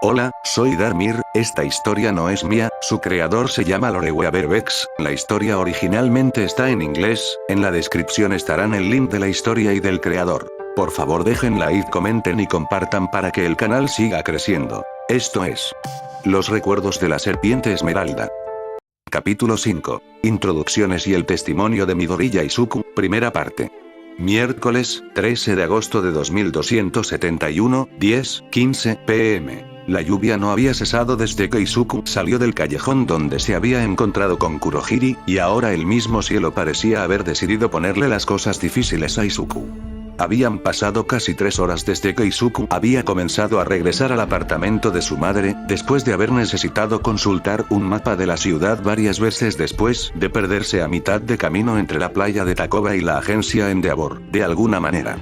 Hola, soy Darmir, esta historia no es mía, su creador se llama Lorewea Berbex, la historia originalmente está en inglés, en la descripción estarán el link de la historia y del creador. Por favor dejen like, comenten y compartan para que el canal siga creciendo. Esto es Los recuerdos de la serpiente esmeralda. Capítulo 5. Introducciones y el testimonio de Midoriya Izuku, primera parte. Miércoles, 13 de agosto de 2271, 10:15 p.m. La lluvia no había cesado desde que Izuku salió del callejón donde se había encontrado con Kurohiri, y ahora el mismo cielo parecía haber decidido ponerle las cosas difíciles a Izuku. Habían pasado casi 3 horas desde que Izuku había comenzado a regresar al apartamento de su madre, después de haber necesitado consultar un mapa de la ciudad varias veces después de perderse a mitad de camino entre la playa de Takoba y la agencia Endeavor, de alguna manera.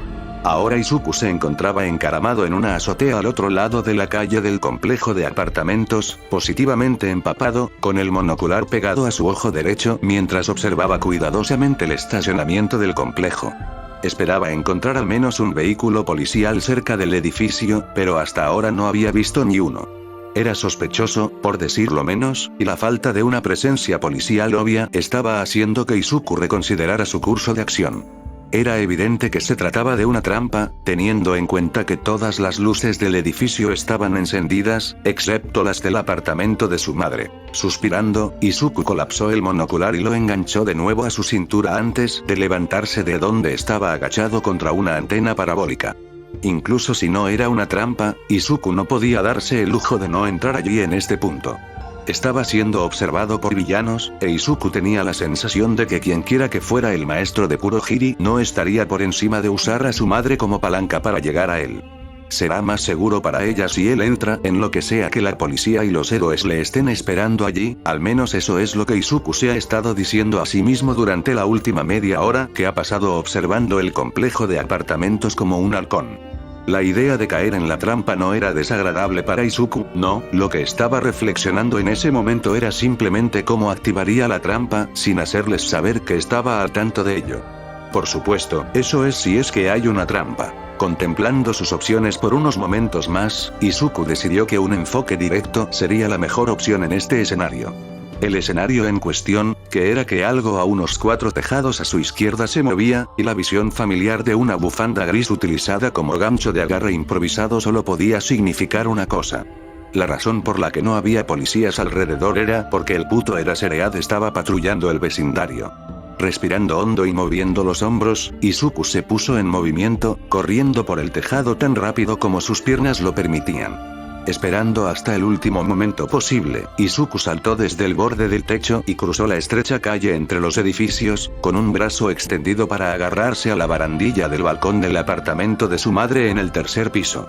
Ahora Izuku se encontraba encaramado en una azotea al otro lado de la calle del complejo de apartamentos, positivamente empapado, con el monocular pegado a su ojo derecho mientras observaba cuidadosamente el estacionamiento del complejo. Esperaba encontrar al menos un vehículo policial cerca del edificio, pero hasta ahora no había visto ni uno. Era sospechoso, por decirlo menos, y la falta de una presencia policial obvia estaba haciendo que Izuku reconsiderara su curso de acción. Era evidente que se trataba de una trampa, teniendo en cuenta que todas las luces del edificio estaban encendidas, excepto las del apartamento de su madre. Suspirando, Izuku colapsó el monocular y lo enganchó de nuevo a su cintura antes de levantarse de donde estaba agachado contra una antena parabólica. Incluso si no era una trampa, Izuku no podía darse el lujo de no entrar allí en este punto. Estaba siendo observado por villanos, e Izuku tenía la sensación de que quienquiera que fuera el maestro de Kurohiri no estaría por encima de usar a su madre como palanca para llegar a él. Será más seguro para ella si él entra en lo que sea que la policía y los héroes le estén esperando allí, al menos eso es lo que Izuku se ha estado diciendo a sí mismo durante la última media hora que ha pasado observando el complejo de apartamentos como un halcón. La idea de caer en la trampa no era desagradable para Izuku, no, lo que estaba reflexionando en ese momento era simplemente cómo activaría la trampa, sin hacerles saber que estaba al tanto de ello. Por supuesto, eso es si es que hay una trampa. Contemplando sus opciones por unos momentos más, Izuku decidió que un enfoque directo sería la mejor opción en este escenario. El escenario en cuestión, que era que algo a unos 4 tejados a su izquierda se movía, y la visión familiar de una bufanda gris utilizada como gancho de agarre improvisado solo podía significar una cosa. La razón por la que no había policías alrededor era porque el puto Eraserhead estaba patrullando el vecindario. Respirando hondo y moviendo los hombros, Izuku se puso en movimiento, corriendo por el tejado tan rápido como sus piernas lo permitían. Esperando hasta el último momento posible, Izuku saltó desde el borde del techo y cruzó la estrecha calle entre los edificios, con un brazo extendido para agarrarse a la barandilla del balcón del apartamento de su madre en el 3er piso.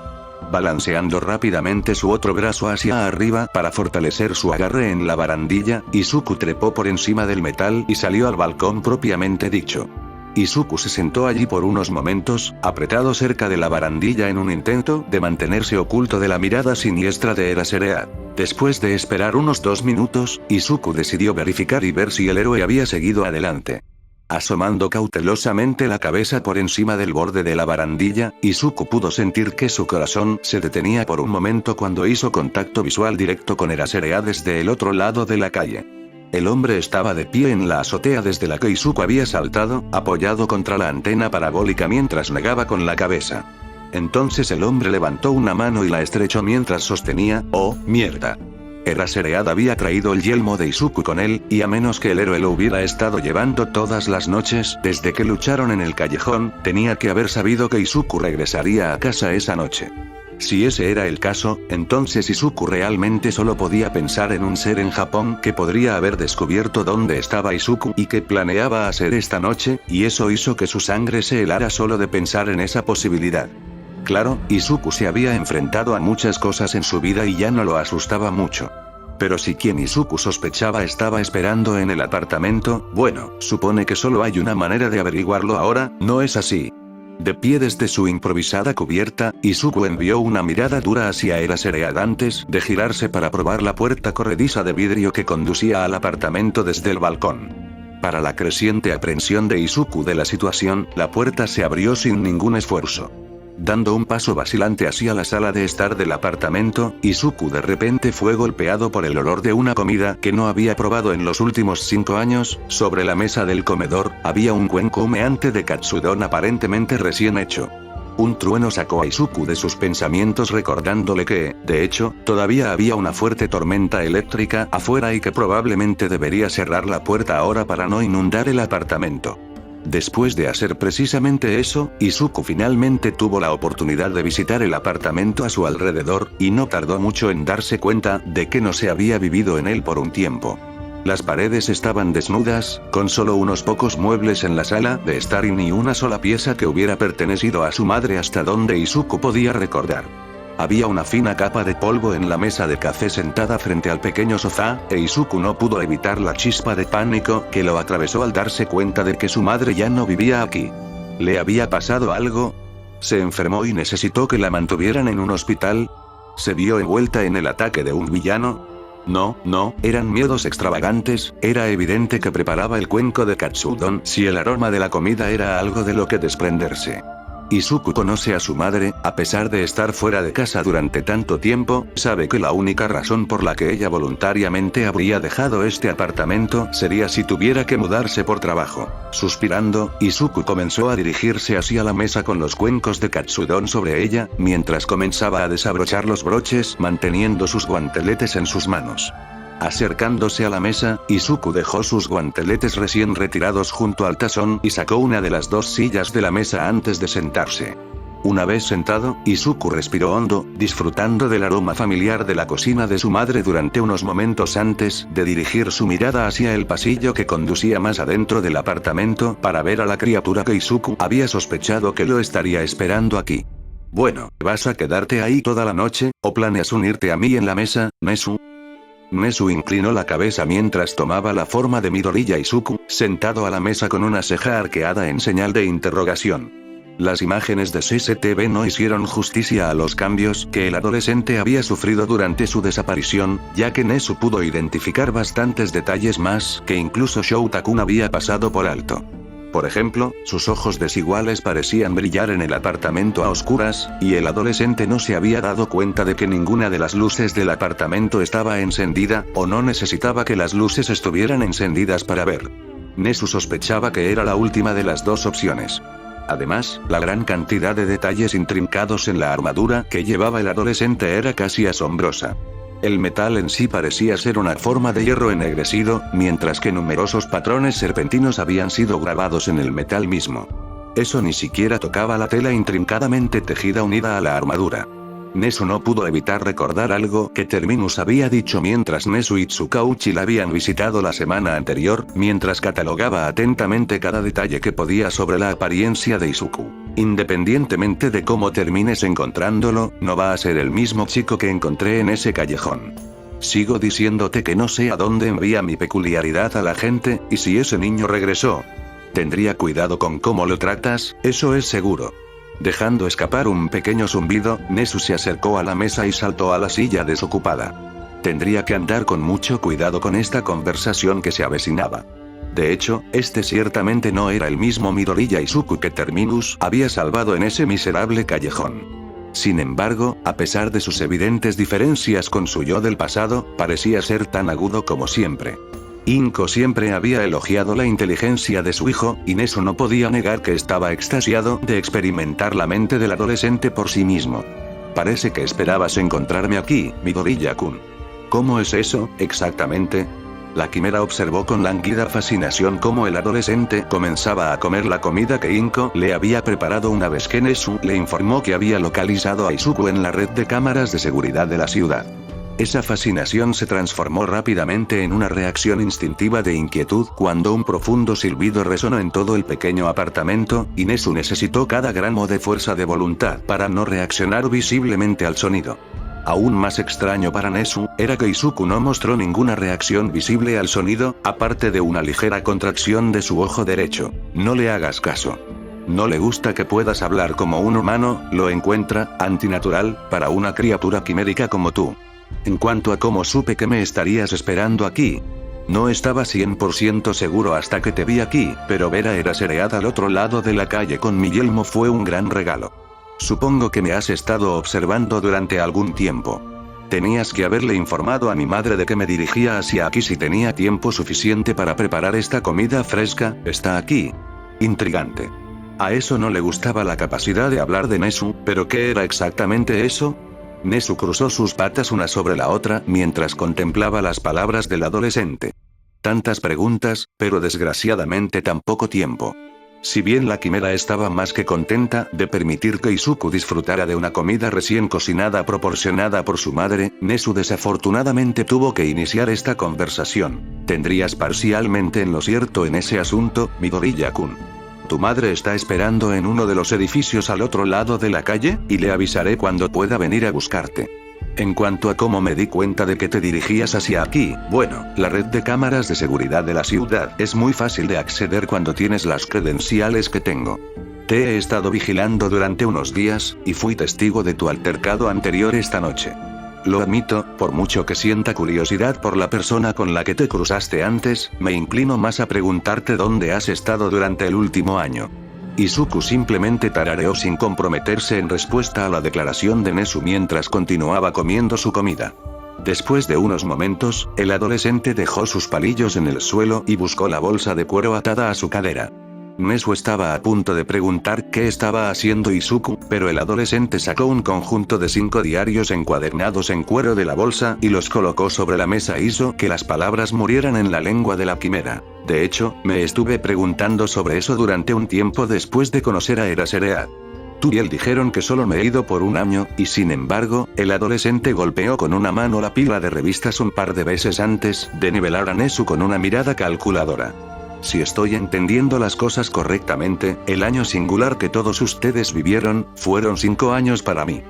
Balanceando rápidamente su otro brazo hacia arriba para fortalecer su agarre en la barandilla, Izuku trepó por encima del metal y salió al balcón propiamente dicho. Izuku se sentó allí por unos momentos, apretado cerca de la barandilla en un intento de mantenerse oculto de la mirada siniestra de Eraserhead. Después de esperar unos 2 minutos, Izuku decidió verificar y ver si el héroe había seguido adelante. Asomando cautelosamente la cabeza por encima del borde de la barandilla, Izuku pudo sentir que su corazón se detenía por un momento cuando hizo contacto visual directo con Eraserhead desde el otro lado de la calle. El hombre estaba de pie en la azotea desde la que Izuku había saltado, apoyado contra la antena parabólica mientras negaba con la cabeza. Entonces el hombre levantó una mano y la estrechó mientras sostenía, ¡oh, mierda! Eraserhead había traído el yelmo de Izuku con él, y a menos que el héroe lo hubiera estado llevando todas las noches desde que lucharon en el callejón, tenía que haber sabido que Izuku regresaría a casa esa noche. Si ese era el caso, entonces Izuku realmente solo podía pensar en un ser en Japón que podría haber descubierto dónde estaba Izuku y qué planeaba hacer esta noche, y eso hizo que su sangre se helara solo de pensar en esa posibilidad. Claro, Izuku se había enfrentado a muchas cosas en su vida y ya no lo asustaba mucho. Pero si quien Izuku sospechaba estaba esperando en el apartamento, bueno, supone que solo hay una manera de averiguarlo ahora, ¿no es así? De pie desde su improvisada cubierta, Izuku envió una mirada dura hacia Eraserhead antes de girarse para probar la puerta corrediza de vidrio que conducía al apartamento desde el balcón. Para la creciente aprensión de Izuku de la situación, la puerta se abrió sin ningún esfuerzo. Dando un paso vacilante hacia la sala de estar del apartamento, Izuku de repente fue golpeado por el olor de una comida que no había probado en los últimos 5 años. Sobre la mesa del comedor, había un cuenco humeante de katsudon aparentemente recién hecho. Un trueno sacó a Izuku de sus pensamientos recordándole que, de hecho, todavía había una fuerte tormenta eléctrica afuera y que probablemente debería cerrar la puerta ahora para no inundar el apartamento. Después de hacer precisamente eso, Izuku finalmente tuvo la oportunidad de visitar el apartamento a su alrededor, y no tardó mucho en darse cuenta de que no se había vivido en él por un tiempo. Las paredes estaban desnudas, con solo unos pocos muebles en la sala de estar y ni una sola pieza que hubiera pertenecido a su madre hasta donde Izuku podía recordar. Había una fina capa de polvo en la mesa de café sentada frente al pequeño sofá, e Izuku no pudo evitar la chispa de pánico que lo atravesó al darse cuenta de que su madre ya no vivía aquí. ¿Le había pasado algo? ¿Se enfermó y necesitó que la mantuvieran en un hospital? ¿Se vio envuelta en el ataque de un villano? No, eran miedos extravagantes. Era evidente que preparaba el cuenco de katsudon si el aroma de la comida era algo de lo que desprenderse. Izuku conoce a su madre, a pesar de estar fuera de casa durante tanto tiempo, sabe que la única razón por la que ella voluntariamente habría dejado este apartamento sería si tuviera que mudarse por trabajo. Suspirando, Izuku comenzó a dirigirse hacia la mesa con los cuencos de katsudon sobre ella, mientras comenzaba a desabrochar los broches manteniendo sus guanteletes en sus manos. Acercándose a la mesa, Izuku dejó sus guanteletes recién retirados junto al tazón y sacó una de las 2 sillas de la mesa antes de sentarse. Una vez sentado, Izuku respiró hondo, disfrutando del aroma familiar de la cocina de su madre durante unos momentos antes de dirigir su mirada hacia el pasillo que conducía más adentro del apartamento para ver a la criatura que Izuku había sospechado que lo estaría esperando aquí. Bueno, ¿vas a quedarte ahí toda la noche, o planeas unirte a mí en la mesa, Nezu? Nezu inclinó la cabeza mientras tomaba la forma de Midoriya Izuku, sentado a la mesa con una ceja arqueada en señal de interrogación. Las imágenes de CCTV no hicieron justicia a los cambios que el adolescente había sufrido durante su desaparición, ya que Nezu pudo identificar bastantes detalles más que incluso Shouta-kun había pasado por alto. Por ejemplo, sus ojos desiguales parecían brillar en el apartamento a oscuras, y el adolescente no se había dado cuenta de que ninguna de las luces del apartamento estaba encendida, o no necesitaba que las luces estuvieran encendidas para ver. Nezu sospechaba que era la última de las 2 opciones. Además, la gran cantidad de detalles intrincados en la armadura que llevaba el adolescente era casi asombrosa. El metal en sí parecía ser una forma de hierro ennegrecido, mientras que numerosos patrones serpentinos habían sido grabados en el metal mismo. Eso ni siquiera tocaba la tela intrincadamente tejida unida a la armadura. Nezu no pudo evitar recordar algo que Terminus había dicho mientras Nezu y Tsukauchi la habían visitado la semana anterior, mientras catalogaba atentamente cada detalle que podía sobre la apariencia de Izuku. Independientemente de cómo termines encontrándolo, no va a ser el mismo chico que encontré en ese callejón. Sigo diciéndote que no sé a dónde envía mi peculiaridad a la gente, y si ese niño regresó. Tendría cuidado con cómo lo tratas, eso es seguro. Dejando escapar un pequeño zumbido, Nezu se acercó a la mesa y saltó a la silla desocupada. Tendría que andar con mucho cuidado con esta conversación que se avecinaba. De hecho, este ciertamente no era el mismo Midoriya Izuku que Terminus había salvado en ese miserable callejón. Sin embargo, a pesar de sus evidentes diferencias con su yo del pasado, parecía ser tan agudo como siempre. Inko siempre había elogiado la inteligencia de su hijo, y Nezu no podía negar que estaba extasiado de experimentar la mente del adolescente por sí mismo. Parece que esperabas encontrarme aquí, Midoriya-kun. ¿Cómo es eso, exactamente? La quimera observó con lánguida fascinación cómo el adolescente comenzaba a comer la comida que Inko le había preparado una vez que Nezu le informó que había localizado a Izuku en la red de cámaras de seguridad de la ciudad. Esa fascinación se transformó rápidamente en una reacción instintiva de inquietud cuando un profundo silbido resonó en todo el pequeño apartamento, y Nezu necesitó cada gramo de fuerza de voluntad para no reaccionar visiblemente al sonido. Aún más extraño para Nezu, era que Izuku no mostró ninguna reacción visible al sonido, aparte de una ligera contracción de su ojo derecho. No le hagas caso. No le gusta que puedas hablar como un humano, lo encuentra antinatural para una criatura quimérica como tú. En cuanto a cómo supe que me estarías esperando aquí, no estaba 100% seguro hasta que te vi aquí, pero ver a Eraserhead al otro lado de la calle con mi yelmo fue un gran regalo. Supongo que me has estado observando durante algún tiempo. Tenías que haberle informado a mi madre de que me dirigía hacia aquí si tenía tiempo suficiente para preparar esta comida fresca, está aquí. Intrigante. A eso no le gustaba la capacidad de hablar de Nesu, pero ¿qué era exactamente eso? Nesu cruzó sus patas una sobre la otra mientras contemplaba las palabras del adolescente. Tantas preguntas, pero desgraciadamente tan poco tiempo. Si bien la quimera estaba más que contenta de permitir que Izuku disfrutara de una comida recién cocinada proporcionada por su madre, Nesu desafortunadamente tuvo que iniciar esta conversación. Tendrías parcialmente en lo cierto en ese asunto, Midoriya-kun. Tu madre está esperando en uno de los edificios al otro lado de la calle, y le avisaré cuando pueda venir a buscarte. En cuanto a cómo me di cuenta de que te dirigías hacia aquí, bueno, la red de cámaras de seguridad de la ciudad es muy fácil de acceder cuando tienes las credenciales que tengo. Te he estado vigilando durante unos días, y fui testigo de tu altercado anterior esta noche. Lo admito, por mucho que sienta curiosidad por la persona con la que te cruzaste antes, me inclino más a preguntarte dónde has estado durante el último año. Izuku simplemente tarareó sin comprometerse en respuesta a la declaración de Nesu mientras continuaba comiendo su comida. Después de unos momentos, el adolescente dejó sus palillos en el suelo y buscó la bolsa de cuero atada a su cadera. Nesu estaba a punto de preguntar qué estaba haciendo Izuku, pero el adolescente sacó un conjunto de 5 diarios encuadernados en cuero de la bolsa y los colocó sobre la mesa. Hizo que las palabras murieran en la lengua de la quimera. De hecho, me estuve preguntando sobre eso durante un tiempo después de conocer a Eraserhead. Tú y él dijeron que solo me he ido por un año, y sin embargo, el adolescente golpeó con una mano la pila de revistas un par de veces antes de nivelar a Nesu con una mirada calculadora. Si estoy entendiendo las cosas correctamente, el año singular que todos ustedes vivieron, fueron 5 años para mí.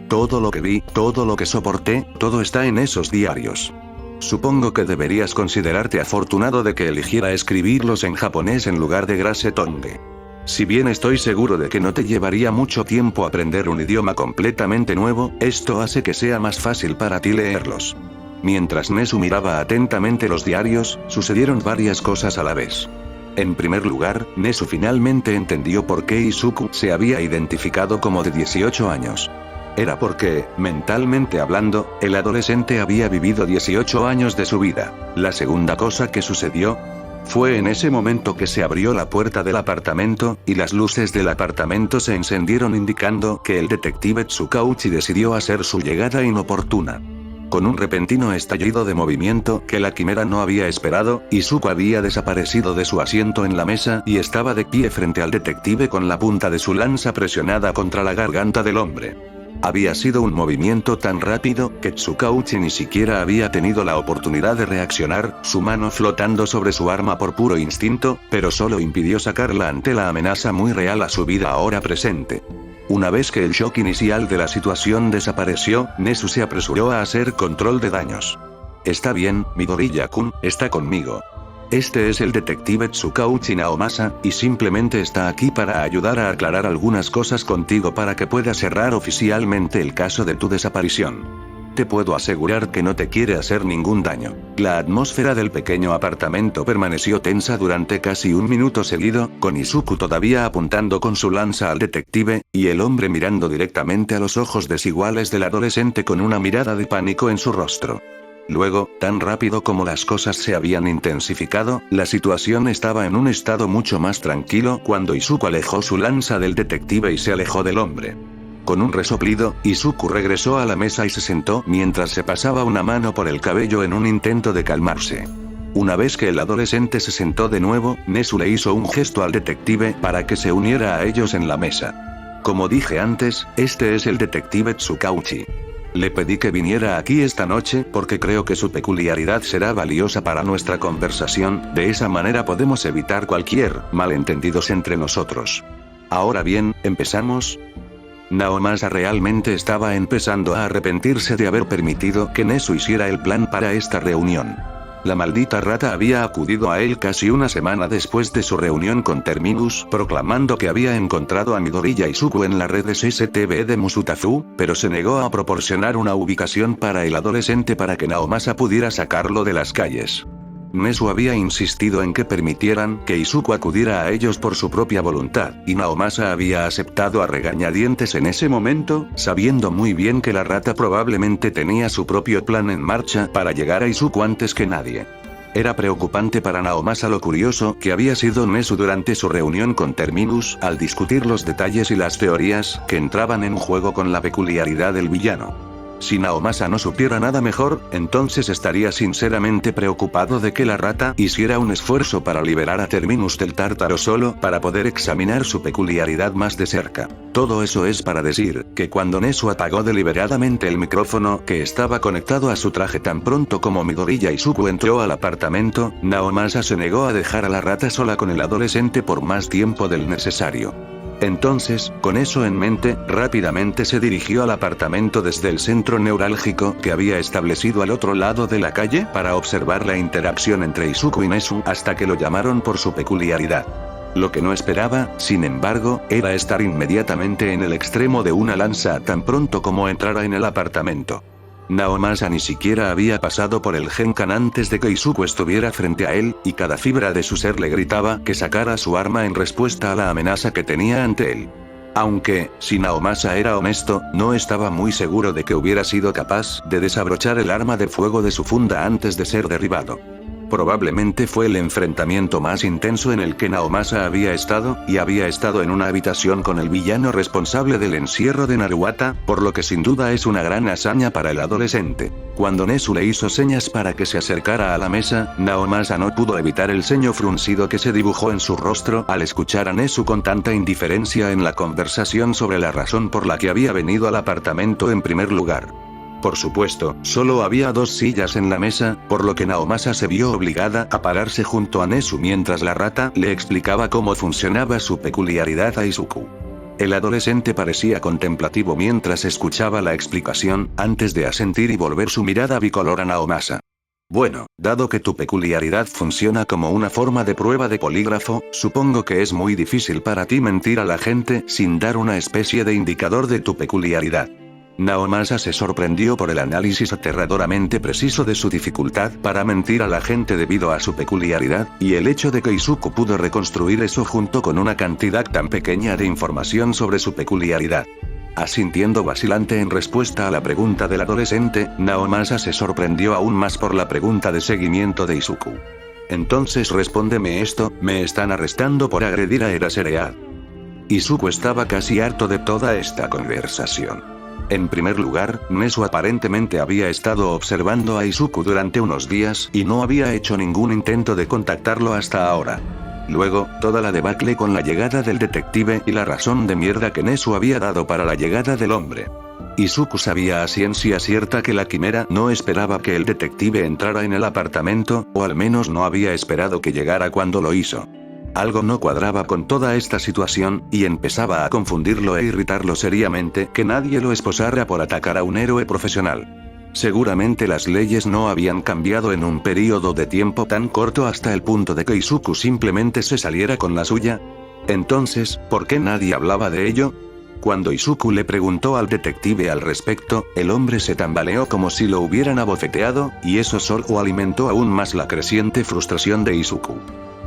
Todo lo que vi, todo lo que soporté, todo está en esos diarios. Supongo que deberías considerarte afortunado de que eligiera escribirlos en japonés en lugar de Grasetongue. Si bien estoy seguro de que no te llevaría mucho tiempo aprender un idioma completamente nuevo, esto hace que sea más fácil para ti leerlos. Mientras Nesu miraba atentamente los diarios, sucedieron varias cosas a la vez. En primer lugar, Nesu finalmente entendió por qué Izuku se había identificado como de 18 años. Era porque, mentalmente hablando, el adolescente había vivido 18 años de su vida. La segunda cosa que sucedió fue en ese momento que se abrió la puerta del apartamento, y las luces del apartamento se encendieron indicando que el detective Tsukauchi decidió hacer su llegada inoportuna. Con un repentino estallido de movimiento que la quimera no había esperado, Izuku había desaparecido de su asiento en la mesa y estaba de pie frente al detective con la punta de su lanza presionada contra la garganta del hombre. Había sido un movimiento tan rápido que Tsukauchi ni siquiera había tenido la oportunidad de reaccionar, su mano flotando sobre su arma por puro instinto, pero solo impidió sacarla ante la amenaza muy real a su vida ahora presente. Una vez que el shock inicial de la situación desapareció, Nesu se apresuró a hacer control de daños. Está bien, Midoriya-kun, está conmigo. Este es el detective Tsukauchi Naomasa, y simplemente está aquí para ayudar a aclarar algunas cosas contigo para que pueda cerrar oficialmente el caso de tu desaparición. Te puedo asegurar que no te quiere hacer ningún daño. La atmósfera del pequeño apartamento permaneció tensa durante casi un minuto seguido, con Izuku todavía apuntando con su lanza al detective, y el hombre mirando directamente a los ojos desiguales del adolescente con una mirada de pánico en su rostro. Luego, tan rápido como las cosas se habían intensificado, la situación estaba en un estado mucho más tranquilo cuando Izuku alejó su lanza del detective y se alejó del hombre. Con un resoplido, Izuku regresó a la mesa y se sentó mientras se pasaba una mano por el cabello en un intento de calmarse. Una vez que el adolescente se sentó de nuevo, Nesu le hizo un gesto al detective para que se uniera a ellos en la mesa. Como dije antes, este es el detective Tsukauchi. Le pedí que viniera aquí esta noche porque creo que su peculiaridad será valiosa para nuestra conversación, de esa manera podemos evitar cualquier malentendidos entre nosotros. Ahora bien, ¿empezamos? Naomasa realmente estaba empezando a arrepentirse de haber permitido que Nesu hiciera el plan para esta reunión. La maldita rata había acudido a él casi una semana después de su reunión con Terminus, proclamando que había encontrado a Midoriya Izuku en la red de CCTV de Musutazu, pero se negó a proporcionar una ubicación para el adolescente para que Naomasa pudiera sacarlo de las calles. Nezu había insistido en que permitieran que Izuku acudiera a ellos por su propia voluntad, y Naomasa había aceptado a regañadientes en ese momento, sabiendo muy bien que la rata probablemente tenía su propio plan en marcha para llegar a Izuku antes que nadie. Era preocupante para Naomasa lo curioso que había sido Nezu durante su reunión con Terminus al discutir los detalles y las teorías que entraban en juego con la peculiaridad del villano. Si Naomasa no supiera nada mejor, entonces estaría sinceramente preocupado de que la rata hiciera un esfuerzo para liberar a Terminus del tártaro solo para poder examinar su peculiaridad más de cerca. Todo eso es para decir, que cuando Nezu apagó deliberadamente el micrófono que estaba conectado a su traje tan pronto como Midoriya Izuku entró al apartamento, Naomasa se negó a dejar a la rata sola con el adolescente por más tiempo del necesario. Entonces, con eso en mente, rápidamente se dirigió al apartamento desde el centro neurálgico que había establecido al otro lado de la calle para observar la interacción entre Izuku y Nezu hasta que lo llamaron por su peculiaridad. Lo que no esperaba, sin embargo, era estar inmediatamente en el extremo de una lanza tan pronto como entrara en el apartamento. Naomasa ni siquiera había pasado por el Genkan antes de que Izuku estuviera frente a él, y cada fibra de su ser le gritaba que sacara su arma en respuesta a la amenaza que tenía ante él. Aunque, si Naomasa era honesto, no estaba muy seguro de que hubiera sido capaz de desabrochar el arma de fuego de su funda antes de ser derribado. Probablemente fue el enfrentamiento más intenso en el que Naomasa había estado, y había estado en una habitación con el villano responsable del encierro de Naruwata, por lo que sin duda es una gran hazaña para el adolescente. Cuando Nezu le hizo señas para que se acercara a la mesa, Naomasa no pudo evitar el ceño fruncido que se dibujó en su rostro al escuchar a Nezu con tanta indiferencia en la conversación sobre la razón por la que había venido al apartamento en primer lugar. Por supuesto, solo había 2 sillas en la mesa, por lo que Naomasa se vio obligada a pararse junto a Nezu mientras la rata le explicaba cómo funcionaba su peculiaridad a Izuku. El adolescente parecía contemplativo mientras escuchaba la explicación, antes de asentir y volver su mirada bicolor a Naomasa. Bueno, dado que tu peculiaridad funciona como una forma de prueba de polígrafo, supongo que es muy difícil para ti mentir a la gente sin dar una especie de indicador de tu peculiaridad. Naomasa se sorprendió por el análisis aterradoramente preciso de su dificultad para mentir a la gente debido a su peculiaridad, y el hecho de que Izuku pudo reconstruir eso junto con una cantidad tan pequeña de información sobre su peculiaridad. Asintiendo vacilante en respuesta a la pregunta del adolescente, Naomasa se sorprendió aún más por la pregunta de seguimiento de Izuku. Entonces respóndeme esto, me están arrestando por agredir a Eraseread. Izuku estaba casi harto de toda esta conversación. En primer lugar, Nezu aparentemente había estado observando a Izuku durante unos días y no había hecho ningún intento de contactarlo hasta ahora. Luego, toda la debacle con la llegada del detective y la razón de mierda que Nezu había dado para la llegada del hombre. Izuku sabía a ciencia cierta que la quimera no esperaba que el detective entrara en el apartamento, o al menos no había esperado que llegara cuando lo hizo. Algo no cuadraba con toda esta situación, y empezaba a confundirlo e irritarlo seriamente que nadie lo esposara por atacar a un héroe profesional. Seguramente las leyes no habían cambiado en un periodo de tiempo tan corto hasta el punto de que Izuku simplemente se saliera con la suya. Entonces, ¿por qué nadie hablaba de ello? Cuando Izuku le preguntó al detective al respecto, el hombre se tambaleó como si lo hubieran abofeteado, y eso solo alimentó aún más la creciente frustración de Izuku.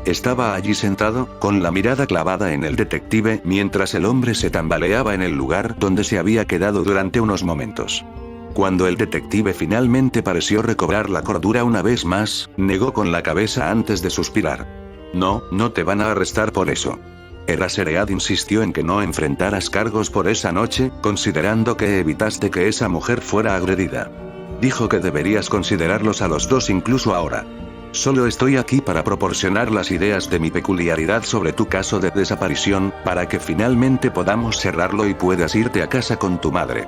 Estaba allí sentado, con la mirada clavada en el detective, mientras el hombre se tambaleaba en el lugar donde se había quedado durante unos momentos. Cuando el detective finalmente pareció recobrar la cordura una vez más, negó con la cabeza antes de suspirar. No, no te van a arrestar por eso. Eraseread insistió en que no enfrentaras cargos por esa noche, considerando que evitaste que esa mujer fuera agredida. Dijo que deberías considerarlos a los dos incluso ahora. Solo estoy aquí para proporcionar las ideas de mi peculiaridad sobre tu caso de desaparición, para que finalmente podamos cerrarlo y puedas irte a casa con tu madre.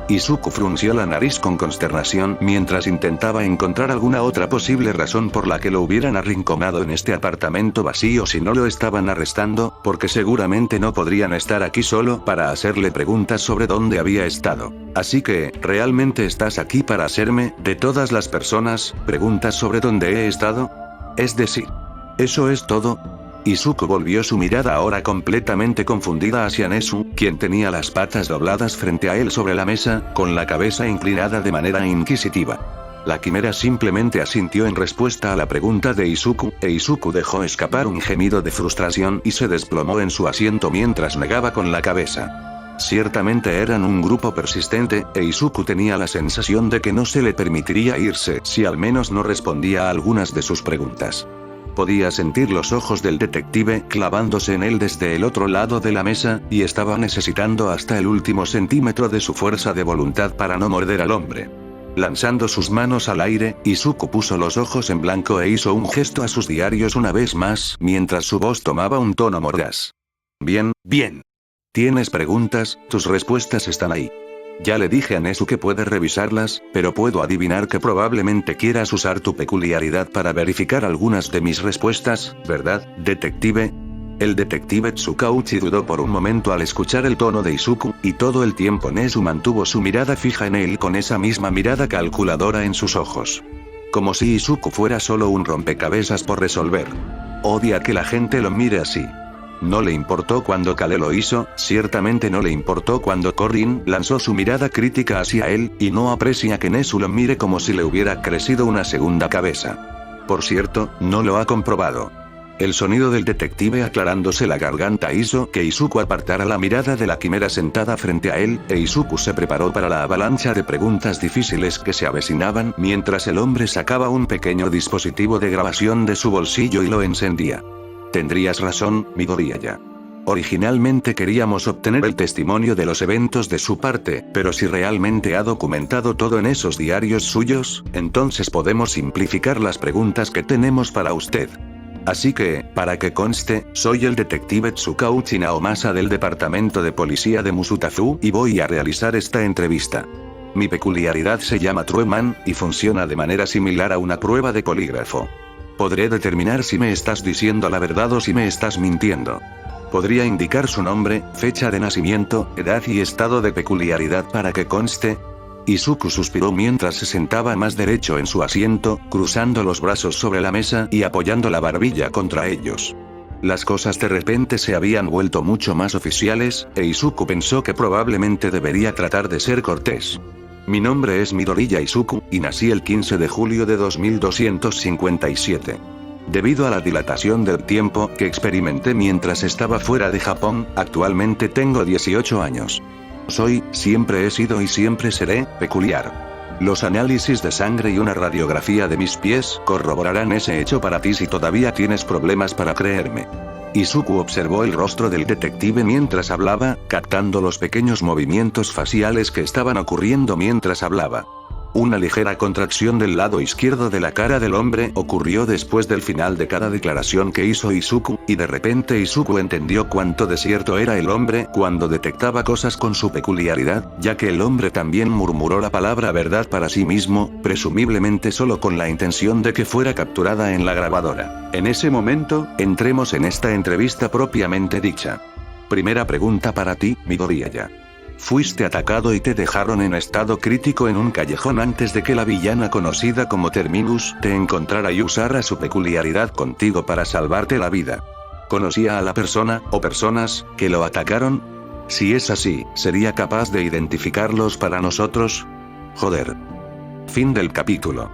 Izuku frunció la nariz con consternación mientras intentaba encontrar alguna otra posible razón por la que lo hubieran arrinconado en este apartamento vacío si no lo estaban arrestando, porque seguramente no podrían estar aquí solo para hacerle preguntas sobre dónde había estado. Así que, ¿realmente estás aquí para hacerme, de todas las personas, preguntas sobre dónde he estado? Es decir, ¿eso es todo? Izuku volvió su mirada ahora completamente confundida hacia Nezu, quien tenía las patas dobladas frente a él sobre la mesa, con la cabeza inclinada de manera inquisitiva. La quimera simplemente asintió en respuesta a la pregunta de Izuku, e Izuku dejó escapar un gemido de frustración y se desplomó en su asiento mientras negaba con la cabeza. Ciertamente eran un grupo persistente, e Izuku tenía la sensación de que no se le permitiría irse si al menos no respondía a algunas de sus preguntas. Podía sentir los ojos del detective clavándose en él desde el otro lado de la mesa, y estaba necesitando hasta el último centímetro de su fuerza de voluntad para no morder al hombre. Lanzando sus manos al aire, Izuku puso los ojos en blanco e hizo un gesto a sus diarios una vez más, mientras su voz tomaba un tono mordaz. Bien, bien. ¿Tienes preguntas? Tus respuestas están ahí. Ya le dije a Nezu que puede revisarlas, pero puedo adivinar que probablemente quieras usar tu peculiaridad para verificar algunas de mis respuestas, ¿verdad, detective? El detective Tsukauchi dudó por un momento al escuchar el tono de Izuku, y todo el tiempo Nezu mantuvo su mirada fija en él con esa misma mirada calculadora en sus ojos. Como si Izuku fuera solo un rompecabezas por resolver. Odia que la gente lo mire así. No le importó cuando Kale lo hizo, ciertamente no le importó cuando Corrin lanzó su mirada crítica hacia él, y no aprecia que Nezu lo mire como si le hubiera crecido una segunda cabeza. Por cierto, no lo ha comprobado. El sonido del detective aclarándose la garganta hizo que Izuku apartara la mirada de la quimera sentada frente a él, e Izuku se preparó para la avalancha de preguntas difíciles que se avecinaban mientras el hombre sacaba un pequeño dispositivo de grabación de su bolsillo y lo encendía. Tendrías razón, Midoriyaya. Originalmente queríamos obtener el testimonio de los eventos de su parte, pero si realmente ha documentado todo en esos diarios suyos, entonces podemos simplificar las preguntas que tenemos para usted. Así que, para que conste, soy el detective Tsukauchi Naomasa del departamento de policía de Musutazu y voy a realizar esta entrevista. Mi peculiaridad se llama Trueman, y funciona de manera similar a una prueba de polígrafo. Podré determinar si me estás diciendo la verdad o si me estás mintiendo. ¿Podría indicar su nombre, fecha de nacimiento, edad y estado de peculiaridad para que conste? Izuku suspiró mientras se sentaba más derecho en su asiento, cruzando los brazos sobre la mesa y apoyando la barbilla contra ellos. Las cosas de repente se habían vuelto mucho más oficiales, e Izuku pensó que probablemente debería tratar de ser cortés. Mi nombre es Midoriya Izuku, y nací el 15 de julio de 2257. Debido a la dilatación del tiempo que experimenté mientras estaba fuera de Japón, actualmente tengo 18 años. Soy, siempre he sido y siempre seré, peculiar. Los análisis de sangre y una radiografía de mis pies corroborarán ese hecho para ti si todavía tienes problemas para creerme. Izuku observó el rostro del detective mientras hablaba, captando los pequeños movimientos faciales que estaban ocurriendo mientras hablaba. Una ligera contracción del lado izquierdo de la cara del hombre ocurrió después del final de cada declaración que hizo Izuku, y de repente Izuku entendió cuánto de cierto era el hombre cuando detectaba cosas con su peculiaridad, ya que el hombre también murmuró la palabra verdad para sí mismo, presumiblemente solo con la intención de que fuera capturada en la grabadora. En ese momento, entremos en esta entrevista propiamente dicha. Primera pregunta para ti, Midoriyaya. Fuiste atacado y te dejaron en estado crítico en un callejón antes de que la villana conocida como Terminus te encontrara y usara su peculiaridad contigo para salvarte la vida. ¿Conocía a la persona, o personas, que lo atacaron? Si es así, ¿sería capaz de identificarlos para nosotros? Joder. Fin del capítulo.